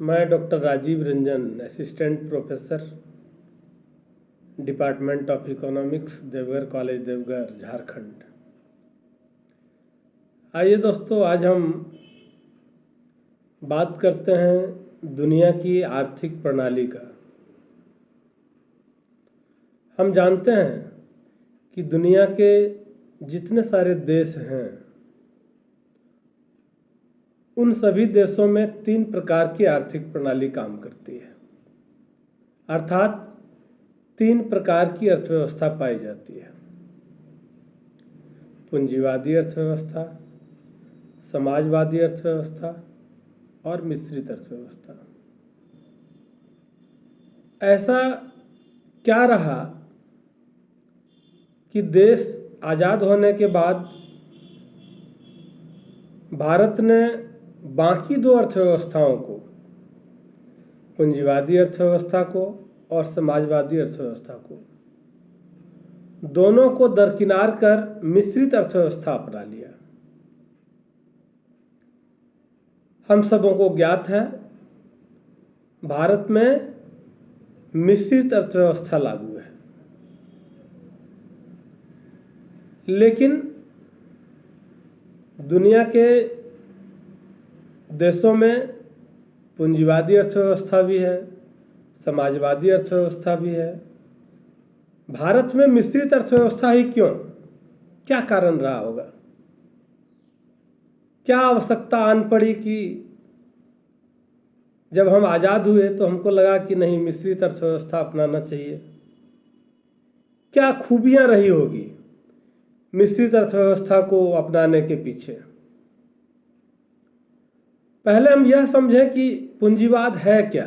मैं doctor Rajeev Ranjan, assistant professor, department of economics, Deoghar college, Deoghar, Jharkhand. आइए दोस्तों, आज हम बात करते हैं दुनिया की आर्थिक प्रणाली का। हम जानते हैं कि दुनिया के जितने सारे देश हैं उन सभी देशों में 3 प्रकार की आर्थिक प्रणाली काम करती है, अर्थात 3 प्रकार की अर्थव्यवस्था पाई जाती है। पूंजीवादी अर्थव्यवस्था, समाजवादी अर्थव्यवस्था और मिश्रित अर्थव्यवस्था। ऐसा क्या रहा कि देश आज़ाद होने के बाद भारत ने बाकी 2 अर्थव्यवस्थाओं को, पूंजीवादी अर्थव्यवस्था को और समाजवादी अर्थव्यवस्था को, दोनों को दरकिनार कर मिश्रित अर्थव्यवस्था अपना लिया। हम सबों को ज्ञात है, भारत में मिश्रित अर्थव्यवस्था लागू है, लेकिन दुनिया के देशों में पूंजीवादी अर्थव्यवस्था भी है, समाजवादी अर्थव्यवस्था भी है। भारत में मिश्रित अर्थव्यवस्था ही क्यों? क्या कारण रहा होगा? क्या आवश्यकता आन पड़ी कि जब हम आज़ाद हुए तो हमको लगा कि नहीं, मिश्रित अर्थव्यवस्था अपनाना चाहिए? क्या खूबियां रही होगी मिश्रित अर्थव्यवस्था को अपनाने के पीछे? पहले हम यह समझें कि पूंजीवाद है क्या।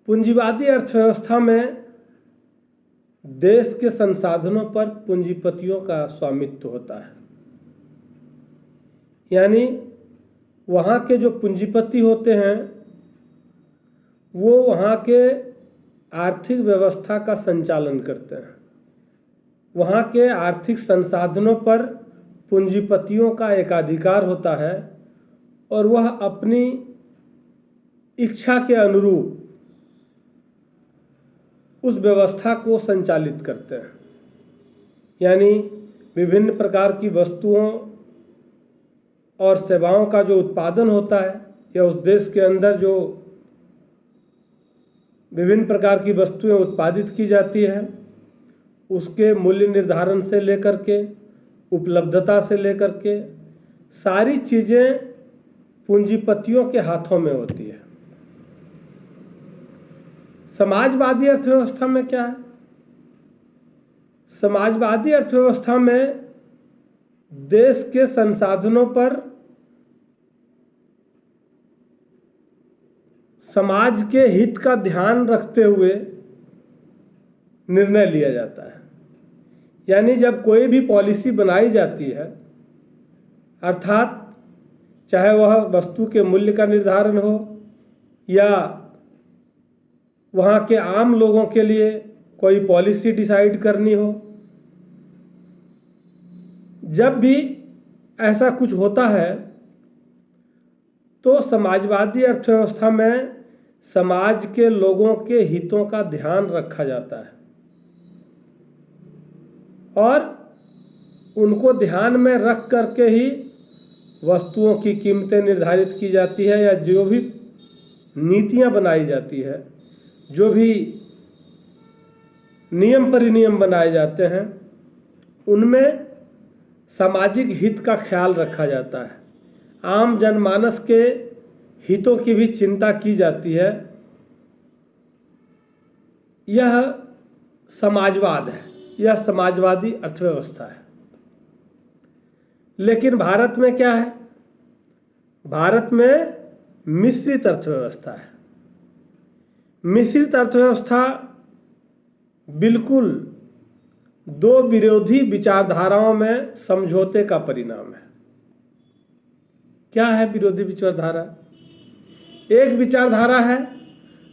पूंजीवादी अर्थव्यवस्था में देश के संसाधनों पर पूंजीपतियों का स्वामित्व होता है, यानी वहाँ के जो पूंजीपति होते हैं वो वहाँ के आर्थिक व्यवस्था का संचालन करते हैं। वहाँ के आर्थिक संसाधनों पर पूंजीपतियों का एकाधिकार होता है और वह अपनी इच्छा के अनुरूप उस व्यवस्था को संचालित करते हैं। यानी विभिन्न प्रकार की वस्तुओं और सेवाओं का जो उत्पादन होता है या उस देश के अंदर जो विभिन्न प्रकार की वस्तुएं उत्पादित की जाती है, उसके मूल्य निर्धारण से लेकर के, उपलब्धता से लेकर के, सारी चीज़ें पूंजीपतियों के हाथों में होती है। समाजवादी अर्थव्यवस्था में क्या है? समाजवादी अर्थव्यवस्था में देश के संसाधनों पर समाज के हित का ध्यान रखते हुए निर्णय लिया जाता है। यानी जब कोई भी पॉलिसी बनाई जाती है, अर्थात चाहे वह वस्तु के मूल्य का निर्धारण हो या वहाँ के आम लोगों के लिए कोई पॉलिसी डिसाइड करनी हो, जब भी ऐसा कुछ होता है तो समाजवादी अर्थव्यवस्था में समाज के लोगों के हितों का ध्यान रखा जाता है और उनको ध्यान में रख करके ही वस्तुओं की कीमतें निर्धारित की जाती है या जो भी नीतियां बनाई जाती है, जो भी नियम परिनियम बनाए जाते हैं, उनमें सामाजिक हित का ख्याल रखा जाता है। आम जनमानस के हितों की भी चिंता की जाती है। यह समाजवाद है, यह समाजवादी अर्थव्यवस्था है। लेकिन भारत में क्या है? भारत में मिश्रित अर्थव्यवस्था है। मिश्रित अर्थव्यवस्था बिल्कुल 2 विरोधी विचारधाराओं में समझौते का परिणाम है। क्या है विरोधी विचारधारा? एक विचारधारा है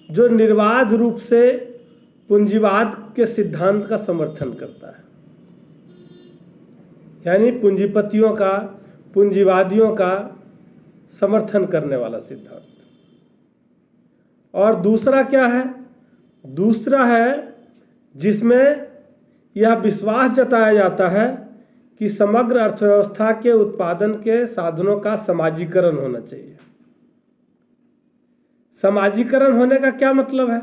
जो निर्बाध रूप से पूंजीवाद के सिद्धांत का समर्थन करता है, यानी पूंजीपतियों का, पूंजीवादियों का समर्थन करने वाला सिद्धांत। और दूसरा क्या है? दूसरा है जिसमें यह विश्वास जताया जाता है कि समग्र अर्थव्यवस्था के उत्पादन के साधनों का समाजीकरण होना चाहिए। समाजीकरण होने का क्या मतलब है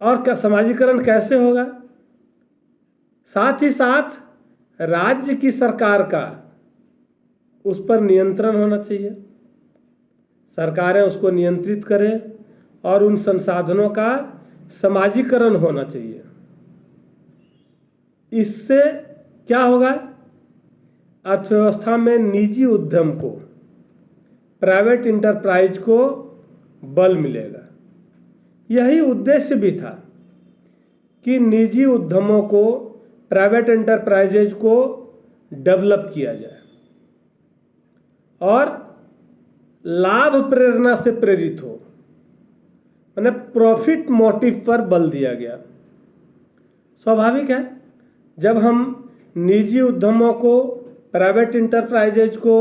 और क्या समाजीकरण कैसे होगा? साथ ही साथ राज्य की सरकार का उस पर नियंत्रण होना चाहिए, सरकारें उसको नियंत्रित करें और उन संसाधनों का समाजीकरण होना चाहिए। इससे क्या होगा? अर्थव्यवस्था में निजी उद्यम को, प्राइवेट इंटरप्राइज को बल मिलेगा। यही उद्देश्य भी था कि निजी उद्यमों को, प्राइवेट एंटरप्राइजेज को डेवलप किया जाए और लाभ प्रेरणा से प्रेरित हो, मैंने प्रॉफिट मोटिव पर बल दिया गया। स्वाभाविक है, जब हम निजी उद्यमों को, प्राइवेट इंटरप्राइजेज को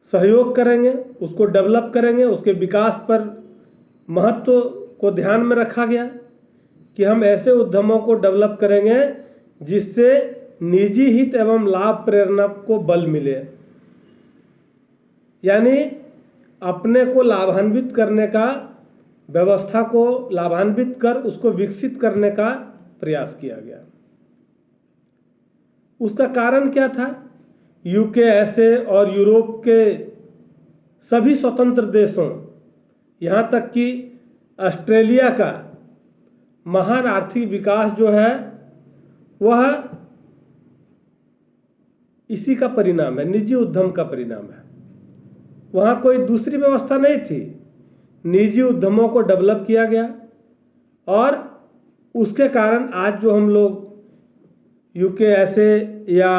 सहयोग करेंगे, उसको डेवलप करेंगे, उसके विकास पर महत्व को ध्यान में रखा गया कि हम ऐसे उद्यमों को डेवलप करेंगे जिससे निजी हित एवं लाभ प्रेरणा को बल मिले, यानी अपने को लाभान्वित करने का, व्यवस्था को लाभान्वित कर उसको विकसित करने का प्रयास किया गया। उसका कारण क्या था? यूके और यूरोप के सभी स्वतंत्र देशों, यहाँ तक कि ऑस्ट्रेलिया का महान आर्थिक विकास जो है वह इसी का परिणाम है, निजी उद्यम का परिणाम है। वहाँ कोई दूसरी व्यवस्था नहीं थी, निजी उद्यमों को डेवलप किया गया और उसके कारण आज जो हम लोग यूके या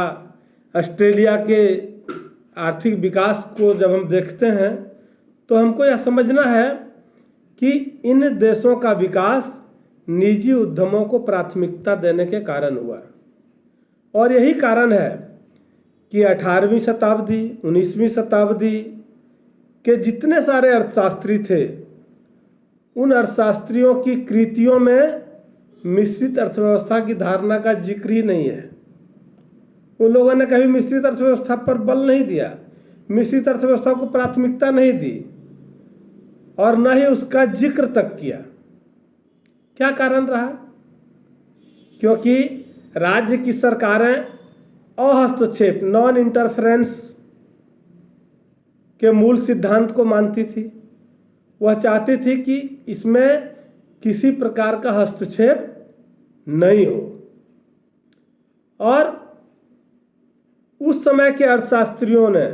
ऑस्ट्रेलिया के आर्थिक विकास को जब हम देखते हैं तो हमको यह समझना है कि इन देशों का विकास निजी उद्यमों को प्राथमिकता देने के कारण हुआ। और यही कारण है कि 18वीं शताब्दी, 19वीं शताब्दी के जितने सारे अर्थशास्त्री थे, उन अर्थशास्त्रियों की कृतियों में मिश्रित अर्थव्यवस्था की धारणा का जिक्र ही नहीं है। उन लोगों ने कभी मिश्रित अर्थव्यवस्था पर बल नहीं दिया, मिश्रित अर्थव्यवस्था को प्राथमिकता नहीं दी और न ही उसका जिक्र तक किया। क्या कारण रहा? क्योंकि राज्य की सरकारें अहस्तक्षेप, नॉन इंटरफेरेंस के मूल सिद्धांत को मानती थी। वह चाहती थी कि इसमें किसी प्रकार का हस्तक्षेप नहीं हो। और उस समय के अर्थशास्त्रियों ने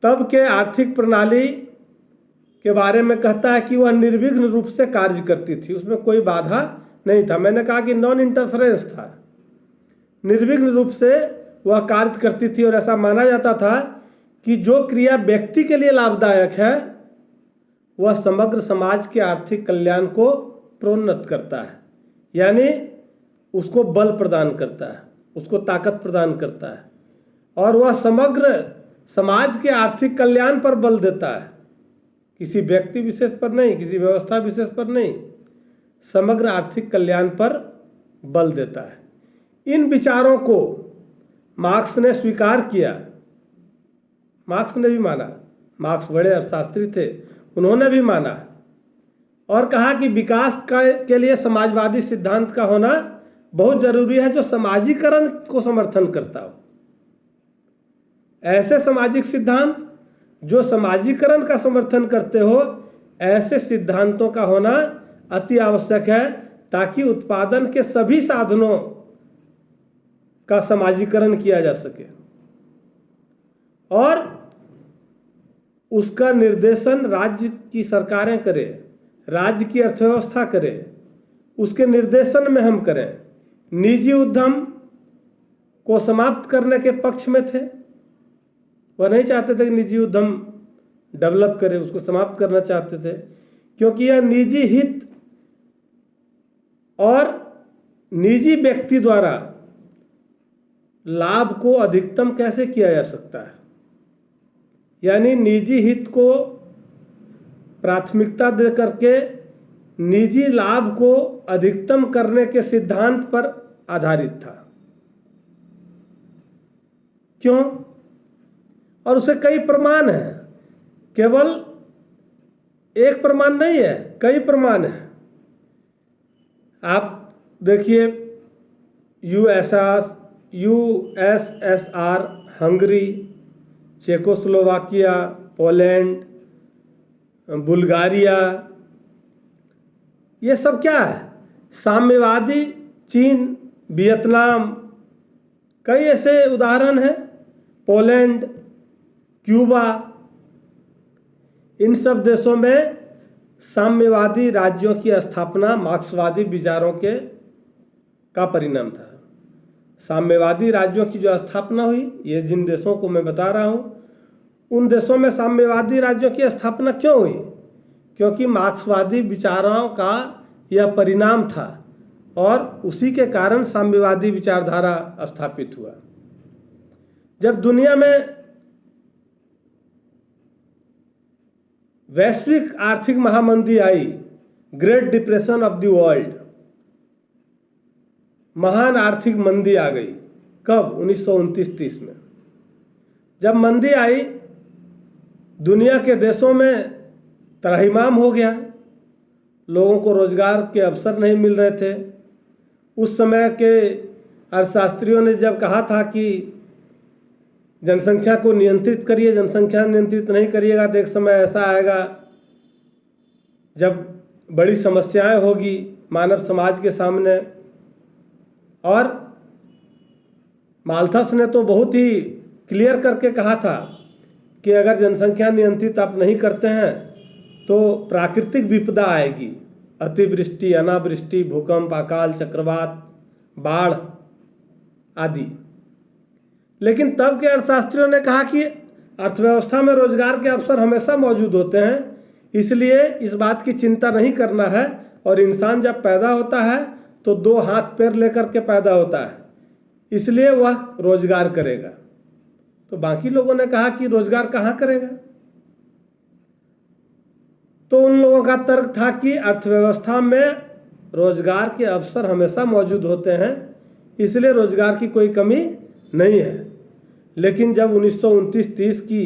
तब के आर्थिक प्रणाली के बारे में कहता है कि वह निर्विघ्न रूप से कार्य करती थी, उसमें कोई बाधा नहीं था। मैंने कहा कि नॉन इंटरफेरेंस था, निर्विघ्न रूप से वह कार्य करती थी और ऐसा माना जाता था कि जो क्रिया व्यक्ति के लिए लाभदायक है वह समग्र समाज के आर्थिक कल्याण को प्रोन्नत करता है, यानी उसको बल प्रदान करता है, उसको ताकत प्रदान करता है और वह समग्र समाज के आर्थिक कल्याण पर बल देता है, किसी व्यक्ति विशेष पर नहीं, किसी व्यवस्था विशेष पर नहीं, समग्र आर्थिक कल्याण पर बल देता है। इन विचारों को मार्क्स ने स्वीकार किया, मार्क्स ने भी माना, मार्क्स बड़े अर्थशास्त्री थे, उन्होंने भी माना और कहा कि विकास के लिए समाजवादी सिद्धांत का होना बहुत जरूरी है जो समाजीकरण को समर्थन करता हो। ऐसे सामाजिक सिद्धांत जो समाजीकरण का समर्थन करते हो, ऐसे सिद्धांतों का होना अति आवश्यक है ताकि उत्पादन के सभी साधनों का समाजीकरण किया जा सके और उसका निर्देशन राज्य की सरकारें करें, राज्य की अर्थव्यवस्था करे, उसके निर्देशन में हम करें। निजी उद्यम को समाप्त करने के पक्ष में थे, वह नहीं चाहते थे कि निजी उद्यम डेवलप करे, उसको समाप्त करना चाहते थे क्योंकि यह निजी हित और निजी व्यक्ति द्वारा लाभ को अधिकतम कैसे किया जा सकता है, यानी निजी हित को प्राथमिकता दे करके निजी लाभ को अधिकतम करने के सिद्धांत पर आधारित था। क्यों? और उसे कई प्रमाण हैं, केवल एक प्रमाण नहीं है, कई प्रमाण हैं। आप देखिए, USSR, Hungary, Czechoslovakia, Poland, Bulgaria, ये सब क्या है? साम्यवादी चीन, वियतनाम, कई ऐसे उदाहरण हैं, पोलैंड, क्यूबा, इन सब देशों में साम्यवादी राज्यों की स्थापना मार्क्सवादी विचारों का परिणाम था। साम्यवादी राज्यों की जो स्थापना हुई, ये जिन देशों को मैं बता रहा हूँ, उन देशों में साम्यवादी राज्यों की स्थापना क्यों हुई? क्योंकि मार्क्सवादी विचारों का यह परिणाम था और उसी के कारण साम्यवादी विचारधारा स्थापित हुआ। जब दुनिया में वैश्विक आर्थिक महामंदी आई, great depression of the world, महान आर्थिक मंदी आ गई। कब? 1929-30 में। जब मंदी आई, दुनिया के देशों में त्राहिमाम हो गया, लोगों को रोजगार के अवसर नहीं मिल रहे थे। उस समय के अर्थशास्त्रियों ने जब कहा था कि जनसंख्या को नियंत्रित करिए, जनसंख्या नियंत्रित नहीं करिएगा तो एक समय ऐसा आएगा जब बड़ी समस्याएं होगी मानव समाज के सामने। और माल्थस ने तो बहुत ही क्लियर करके कहा था कि अगर जनसंख्या नियंत्रित आप नहीं करते हैं तो प्राकृतिक विपदा आएगी, अतिवृष्टि, अनावृष्टि, भूकंप, अकाल, चक्रवात, बाढ़ आदि। लेकिन तब के अर्थशास्त्रियों ने कहा कि अर्थव्यवस्था में रोजगार के अवसर हमेशा मौजूद होते हैं, इसलिए इस बात की चिंता नहीं करना है। और इंसान जब पैदा होता है तो 2 हाथ पैर लेकर के पैदा होता है, इसलिए वह रोजगार करेगा। तो बाकी लोगों ने कहा कि रोजगार कहाँ करेगा? तो उन लोगों का तर्क था कि अर्थव्यवस्था में रोजगार के अवसर हमेशा मौजूद होते हैं, इसलिए रोजगार की कोई कमी नहीं है। लेकिन जब 1929-30 की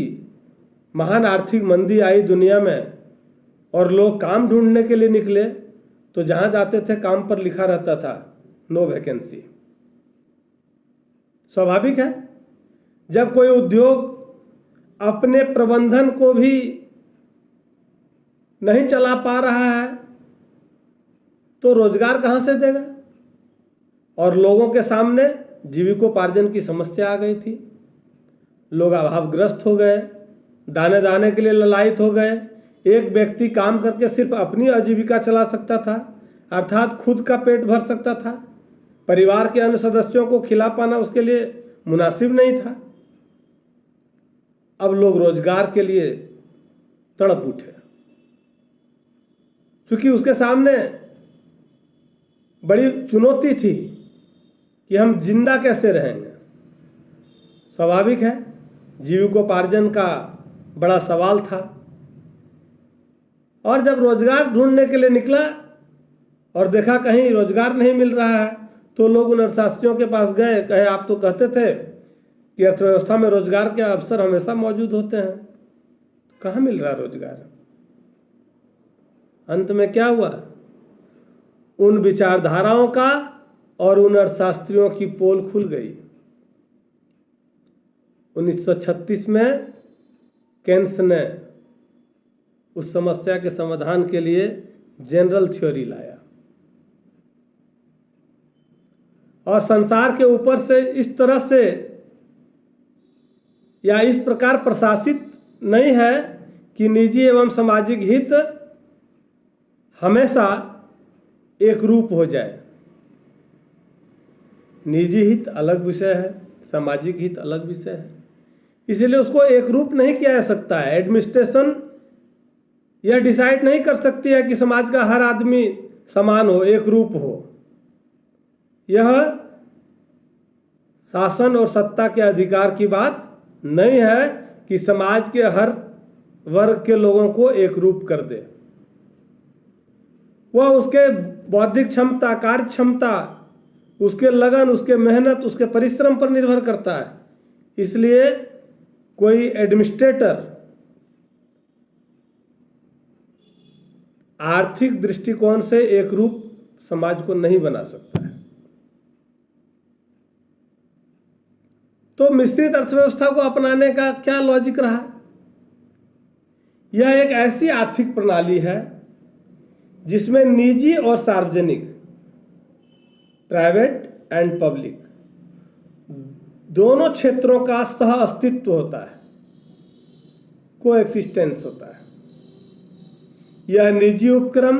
महान आर्थिक मंदी आई दुनिया में और लोग काम ढूंढने के लिए निकले, तो जहाँ जाते थे काम पर लिखा रहता था नो वैकेंसी। स्वाभाविक है, जब कोई उद्योग अपने प्रबंधन को भी नहीं चला पा रहा है तो रोजगार कहाँ से देगा? और लोगों के सामने जीविकोपार्जन की समस्या आ गई थी। लोग अभावग्रस्त हो गए, दाने दाने के लिए ललायित हो गए। एक व्यक्ति काम करके सिर्फ अपनी आजीविका चला सकता था, अर्थात खुद का पेट भर सकता था। परिवार के अन्य सदस्यों को खिला पाना उसके लिए मुनासिब नहीं था। अब लोग रोजगार के लिए तड़प उठे, क्योंकि उसके सामने बड़ी चुनौती थी कि हम जिंदा कैसे रहेंगे। स्वाभाविक है, जीविकोपार्जन का बड़ा सवाल था। और जब रोजगार ढूंढने के लिए निकला और देखा कहीं रोजगार नहीं मिल रहा है, तो लोग उन अर्थशास्त्रियों के पास गए, कहे आप तो कहते थे कि अर्थव्यवस्था में रोजगार के अवसर हमेशा मौजूद होते हैं, कहाँ मिल रहा रोजगार? अंत में क्या हुआ? उन विचारधाराओं का और उन अर्थशास्त्रियों की पोल खुल गई। 1936 में केन्स ने उस समस्या के समाधान के लिए जनरल थ्योरी लाया और संसार के ऊपर से इस तरह से या इस प्रकार प्रशासित नहीं है कि निजी एवं सामाजिक हित हमेशा एक रूप हो जाए। निजी हित अलग विषय है, सामाजिक हित अलग विषय है, इसलिए उसको एक रूप नहीं किया जा सकता है। एडमिनिस्ट्रेशन यह डिसाइड नहीं कर सकती है कि समाज का हर आदमी समान हो, एक रूप हो। यह शासन और सत्ता के अधिकार की बात नहीं है कि समाज के हर वर्ग के लोगों को एक रूप कर दे। वह उसके बौद्धिक क्षमता, कार्य क्षमता, उसके लगन, उसके मेहनत, उसके परिश्रम पर निर्भर करता है। इसलिए कोई एडमिनिस्ट्रेटर आर्थिक दृष्टिकोण से एक रूप समाज को नहीं बना सकता है। तो मिश्रित अर्थव्यवस्था को अपनाने का क्या लॉजिक रहा? यह एक ऐसी आर्थिक प्रणाली है जिसमें निजी और सार्वजनिक, प्राइवेट एंड पब्लिक, दोनों क्षेत्रों का सह अस्तित्व होता है, कोएक्सिस्टेंस होता है। यह निजी उपक्रम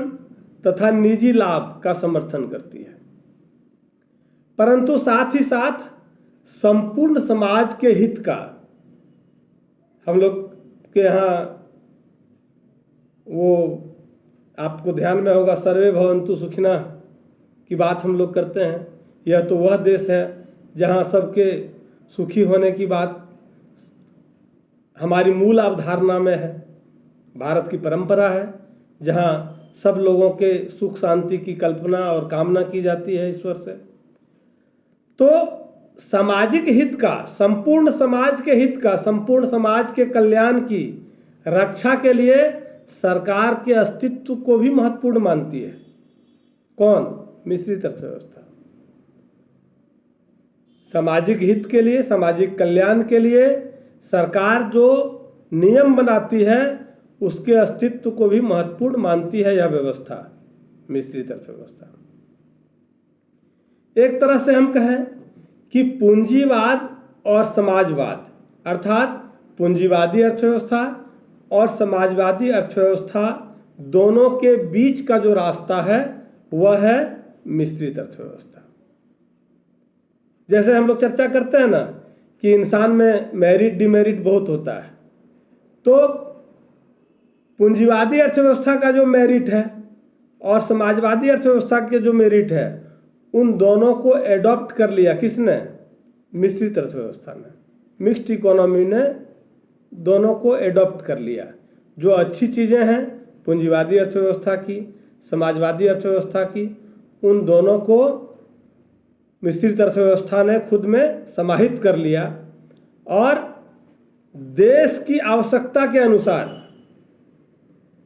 तथा निजी लाभ का समर्थन करती है, परंतु साथ ही साथ संपूर्ण समाज के हित का। हम लोग के यहाँ वो आपको ध्यान में होगा, सर्वे भवन्तु सुखिनः की बात हम लोग करते हैं। यह तो वह देश है जहाँ सबके सुखी होने की बात हमारी मूल अवधारणा में है। भारत की परंपरा है जहाँ सब लोगों के सुख शांति की कल्पना और कामना की जाती है ईश्वर से। तो सामाजिक हित का, संपूर्ण समाज के हित का, संपूर्ण समाज के कल्याण की रक्षा के लिए सरकार के अस्तित्व को भी महत्वपूर्ण मानती है। कौन? मिश्रित अर्थव्यवस्था। सामाजिक हित के लिए, सामाजिक कल्याण के लिए सरकार जो नियम बनाती है उसके अस्तित्व को भी महत्वपूर्ण मानती है यह व्यवस्था, मिश्रित अर्थव्यवस्था। एक तरह से हम कहें कि पूंजीवाद और समाजवाद, अर्थात पूंजीवादी अर्थव्यवस्था और समाजवादी अर्थव्यवस्था दोनों के बीच का जो रास्ता है वह है मिश्रित अर्थव्यवस्था। जैसे हम लोग चर्चा करते हैं ना कि इंसान में मेरिट डिमेरिट बहुत होता है, तो पूंजीवादी अर्थव्यवस्था का जो मेरिट है और समाजवादी अर्थव्यवस्था के जो मेरिट है उन दोनों को एडॉप्ट कर लिया किसने? मिश्रित अर्थव्यवस्था ने, मिक्स्ड इकोनॉमी ने दोनों को एडॉप्ट कर लिया। जो अच्छी चीज़ें हैं पूंजीवादी अर्थव्यवस्था की, समाजवादी अर्थव्यवस्था की, उन दोनों को मिश्रित अर्थव्यवस्था ने खुद में समाहित कर लिया और देश की आवश्यकता के अनुसार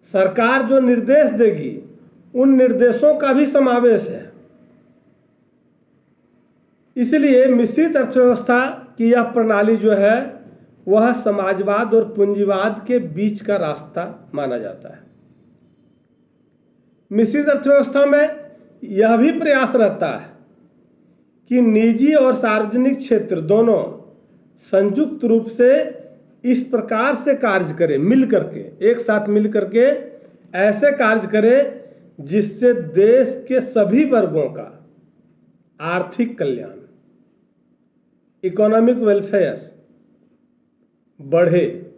सरकार जो निर्देश देगी उन निर्देशों का भी समावेश है। इसलिए मिश्रित अर्थव्यवस्था की यह प्रणाली जो है वह समाजवाद और पूंजीवाद के बीच का रास्ता माना जाता है। मिश्रित अर्थव्यवस्था में यह भी प्रयास रहता है कि निजी और सार्वजनिक क्षेत्र दोनों संयुक्त रूप से इस प्रकार से कार्य करें, मिल करके, एक साथ मिल करके ऐसे कार्य करें जिससे देश के सभी वर्गों का आर्थिक कल्याण, इकोनॉमिक वेलफेयर बढ़े,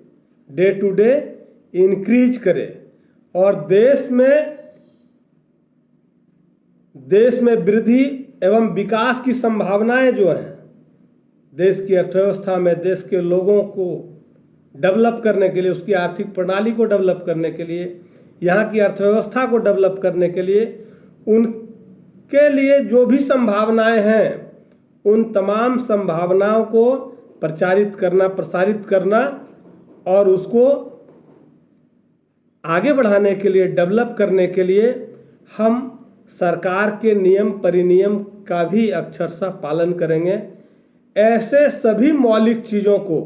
डे टू डे इंक्रीज करे और देश में वृद्धि एवं विकास की संभावनाएं जो हैं, देश की अर्थव्यवस्था में देश के लोगों को डेवलप करने के लिए, उसकी आर्थिक प्रणाली को डेवलप करने के लिए, यहाँ की अर्थव्यवस्था को डेवलप करने के लिए, उनके लिए जो भी संभावनाएं हैं उन तमाम संभावनाओं को प्रचारित करना, प्रसारित करना और उसको आगे बढ़ाने के लिए, डेवलप करने के लिए हम सरकार के नियम परिनियम का भी अक्षरशः पालन करेंगे। ऐसे सभी मौलिक चीज़ों को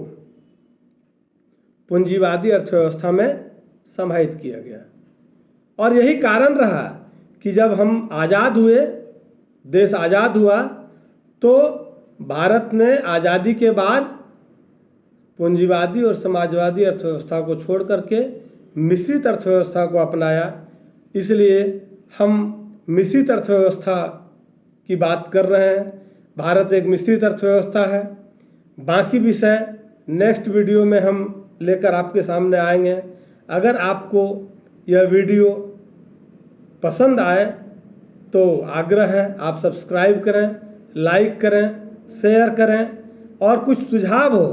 पूंजीवादी अर्थव्यवस्था में समाहित किया गया और यही कारण रहा कि जब हम आज़ाद हुए, देश आज़ाद हुआ, तो भारत ने आज़ादी के बाद पूंजीवादी और समाजवादी अर्थव्यवस्था को छोड़ करके मिश्रित अर्थव्यवस्था को अपनाया। इसलिए हम मिश्रित अर्थव्यवस्था की बात कर रहे हैं। भारत एक मिश्रित अर्थव्यवस्था है। बाकी विषय नेक्स्ट वीडियो में हम लेकर आपके सामने आएंगे। अगर आपको यह वीडियो पसंद आए तो आग्रह है आप सब्सक्राइब करें, लाइक करें शेयर करें, और कुछ सुझाव हो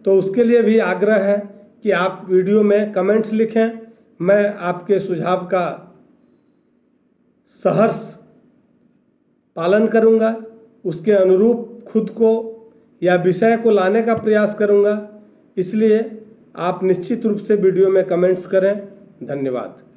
तो उसके लिए भी आग्रह है कि आप वीडियो में कमेंट्स लिखें। मैं आपके सुझाव का सहर्ष पालन करूंगा, उसके अनुरूप खुद को या विषय को लाने का प्रयास करूंगा। इसलिए आप निश्चित रूप से वीडियो में कमेंट्स करें। धन्यवाद।